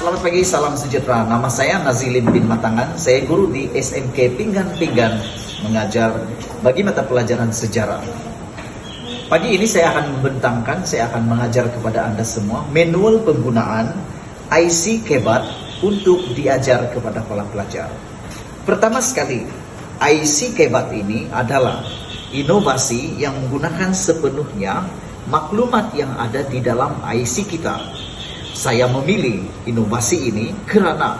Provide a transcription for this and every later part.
Selamat pagi, salam sejahtera. Nama saya Nazilin bin Matangan. Saya guru di SMK Pinggan-Pinggan, mengajar bagi mata pelajaran sejarah. Pagi ini saya akan membentangkan, saya akan mengajar kepada Anda semua manual penggunaan IC Kebat untuk diajar kepada para pelajar. Pertama sekali, IC Kebat ini adalah inovasi yang menggunakan sepenuhnya maklumat yang ada di dalam IC kita. Saya memilih inovasi ini karena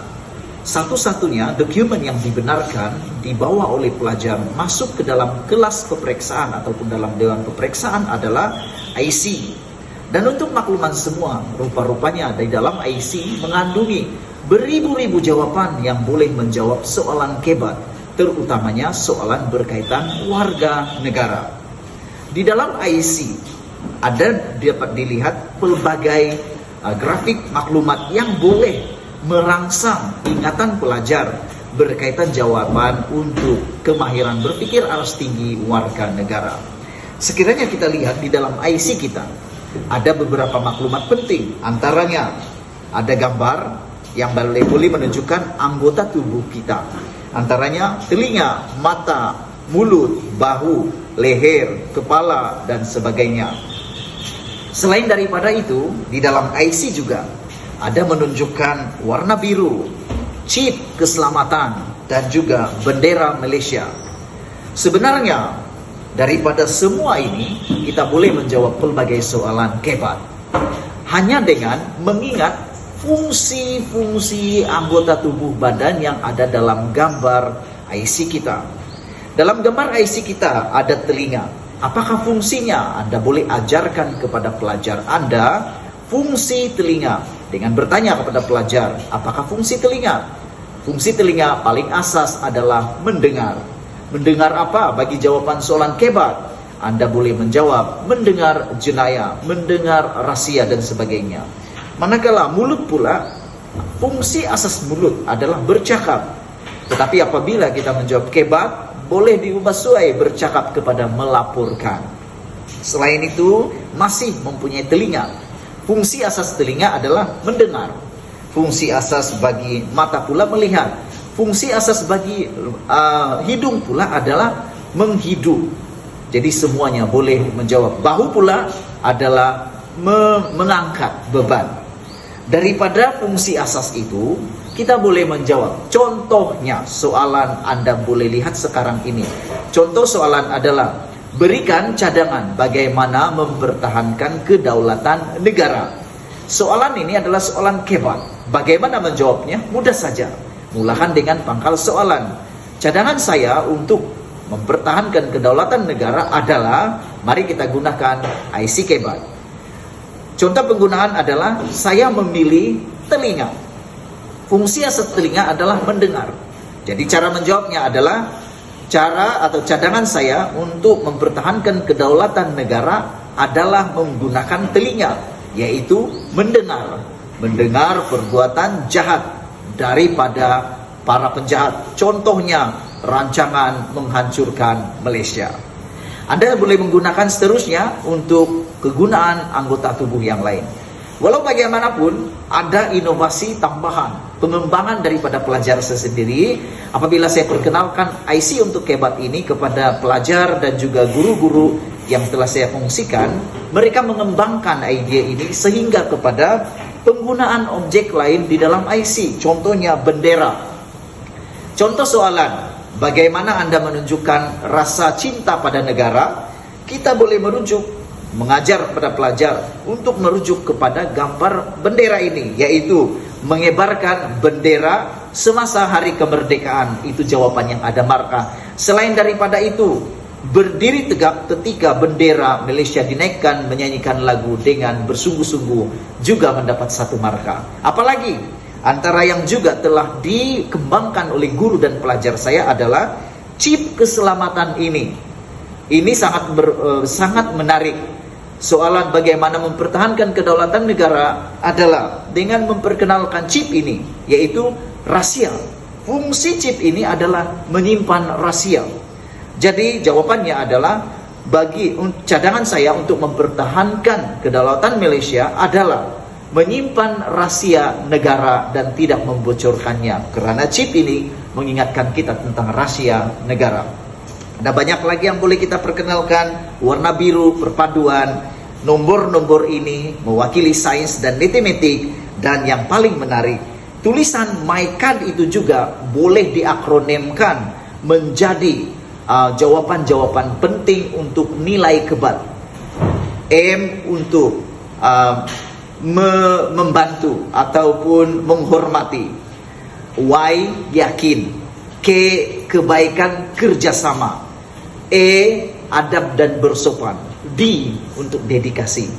satu-satunya dokumen yang dibenarkan dibawa oleh pelajar masuk ke dalam kelas peperiksaan ataupun dalam dewan peperiksaan adalah IC. Dan untuk makluman semua, rupa-rupanya di dalam IC mengandungi beribu-ribu jawaban yang boleh menjawab soalan Kebat, terutamanya soalan berkaitan warga negara. Di dalam IC ada dapat dilihat pelbagai grafik maklumat yang boleh merangsang ingatan pelajar berkaitan jawaban untuk kemahiran berpikir arus tinggi warga negara. Sekiranya kita lihat di dalam IC kita, ada beberapa maklumat penting. Antaranya ada gambar yang boleh menunjukkan anggota tubuh kita. Antaranya telinga, mata, mulut, bahu, leher, kepala, dan sebagainya. Selain daripada itu, di dalam IC juga ada menunjukkan warna biru, chip keselamatan, dan juga bendera Malaysia. Sebenarnya, daripada semua ini, kita boleh menjawab pelbagai soalan Kebat hanya dengan mengingat fungsi-fungsi anggota tubuh badan yang ada dalam gambar IC kita. Dalam gambar IC kita ada telinga. Apakah fungsinya? Anda boleh ajarkan kepada pelajar Anda fungsi telinga dengan bertanya kepada pelajar, apakah fungsi telinga? Fungsi telinga paling asas adalah mendengar. Mendengar apa? Bagi jawaban soalan Kebat, Anda boleh menjawab mendengar jenayah, mendengar rahsia, dan sebagainya. Manakala mulut pula, fungsi asas mulut adalah bercakap. Tetapi apabila kita menjawab Kebat, boleh diubah sesuai bercakap kepada melaporkan. Selain itu, masih mempunyai telinga. Fungsi asas telinga adalah mendengar. Fungsi asas bagi mata pula melihat. Fungsi asas bagi hidung pula adalah menghidup. Jadi semuanya boleh menjawab. Bahu pula adalah mengangkat beban. Daripada fungsi asas itu, kita boleh menjawab. Contohnya, soalan Anda boleh lihat sekarang ini. Contoh soalan adalah, berikan cadangan bagaimana mempertahankan kedaulatan negara. Soalan ini adalah soalan Kebat. Bagaimana menjawabnya? Mudah saja. Mulakan dengan pangkal soalan. Cadangan saya untuk mempertahankan kedaulatan negara adalah, mari kita gunakan IC Kebat. Contoh penggunaan adalah, saya memilih telinga. Fungsi asas telinga adalah mendengar. Jadi cara menjawabnya adalah, cara atau cadangan saya untuk mempertahankan kedaulatan negara adalah menggunakan telinga, yaitu mendengar. Mendengar perbuatan jahat daripada para penjahat. Contohnya, rancangan menghancurkan Malaysia. Anda boleh menggunakan seterusnya untuk kegunaan anggota tubuh yang lain. Walau bagaimanapun, ada inovasi tambahan, pengembangan daripada pelajar sendiri. Apabila saya perkenalkan IC untuk Kebat ini kepada pelajar dan juga guru-guru yang telah saya fungsikan, mereka mengembangkan ide ini sehingga kepada penggunaan objek lain di dalam IC. Contohnya bendera. Contoh soalan, bagaimana Anda menunjukkan rasa cinta pada negara? Kita boleh mengajar kepada pelajar untuk merujuk kepada gambar bendera ini, yaitu mengibarkan bendera semasa hari kemerdekaan. Itu jawaban yang ada markah. Selain daripada itu, berdiri tegak ketika bendera Malaysia dinaikkan, menyanyikan lagu dengan bersungguh-sungguh juga mendapat satu markah. Apalagi antara yang juga telah dikembangkan oleh guru dan pelajar saya adalah chip keselamatan ini. Ini sangat menarik. Soalan bagaimana mempertahankan kedaulatan negara adalah dengan memperkenalkan chip ini, yaitu rasial. Fungsi chip ini adalah menyimpan rasial. Jadi jawabannya adalah, bagi cadangan saya untuk mempertahankan kedaulatan Malaysia adalah menyimpan rahasia negara dan tidak membocorkannya. Karena chip ini mengingatkan kita tentang rahasia negara. Ada banyak lagi yang boleh kita perkenalkan. Warna biru, perpaduan, nomor-nomor ini mewakili sains dan matematik. Dan yang paling menarik, tulisan MyCard itu juga boleh diakronimkan menjadi jawaban-jawaban penting untuk nilai kebat. M untuk membantu ataupun menghormati. Y yakin. K kebaikan kerjasama. E adab dan bersopan. D untuk dedikasi.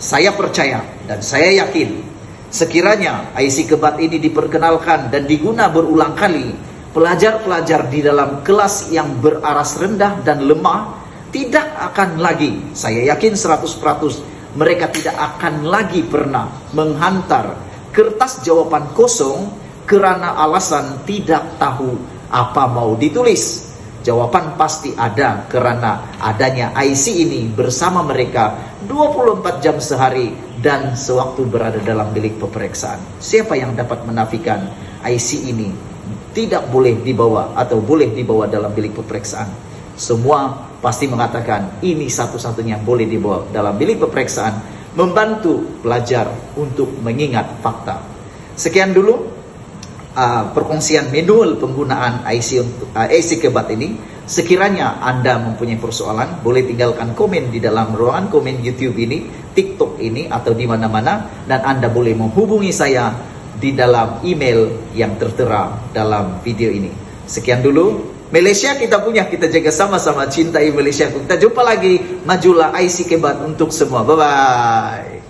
Saya percaya dan saya yakin sekiranya IC Kebat ini diperkenalkan dan diguna berulang kali, pelajar-pelajar di dalam kelas yang beraras rendah dan lemah tidak akan lagi, saya yakin 100%, mereka tidak akan lagi pernah menghantar kertas jawaban kosong karena alasan tidak tahu apa mau ditulis. Jawaban pasti ada karena adanya IC ini bersama mereka 24 jam sehari dan sewaktu berada dalam bilik peperiksaan. Siapa yang dapat menafikan IC ini tidak boleh dibawa atau boleh dibawa dalam bilik peperiksaan? Semua pasti mengatakan ini satu-satunya boleh dibawa dalam bilik peperiksaan, membantu pelajar untuk mengingat fakta. Sekian dulu perkongsian manual penggunaan IC Kebat ini. Sekiranya Anda mempunyai persoalan, boleh tinggalkan komen di dalam ruangan komen YouTube ini, TikTok ini, atau di mana-mana, dan Anda boleh menghubungi saya di dalam email yang tertera dalam video ini. Sekian dulu. Malaysia kita punya, kita jaga sama-sama, cintai Malaysia. Kita jumpa lagi. Majulah IC Kebat untuk semua. Bye-bye.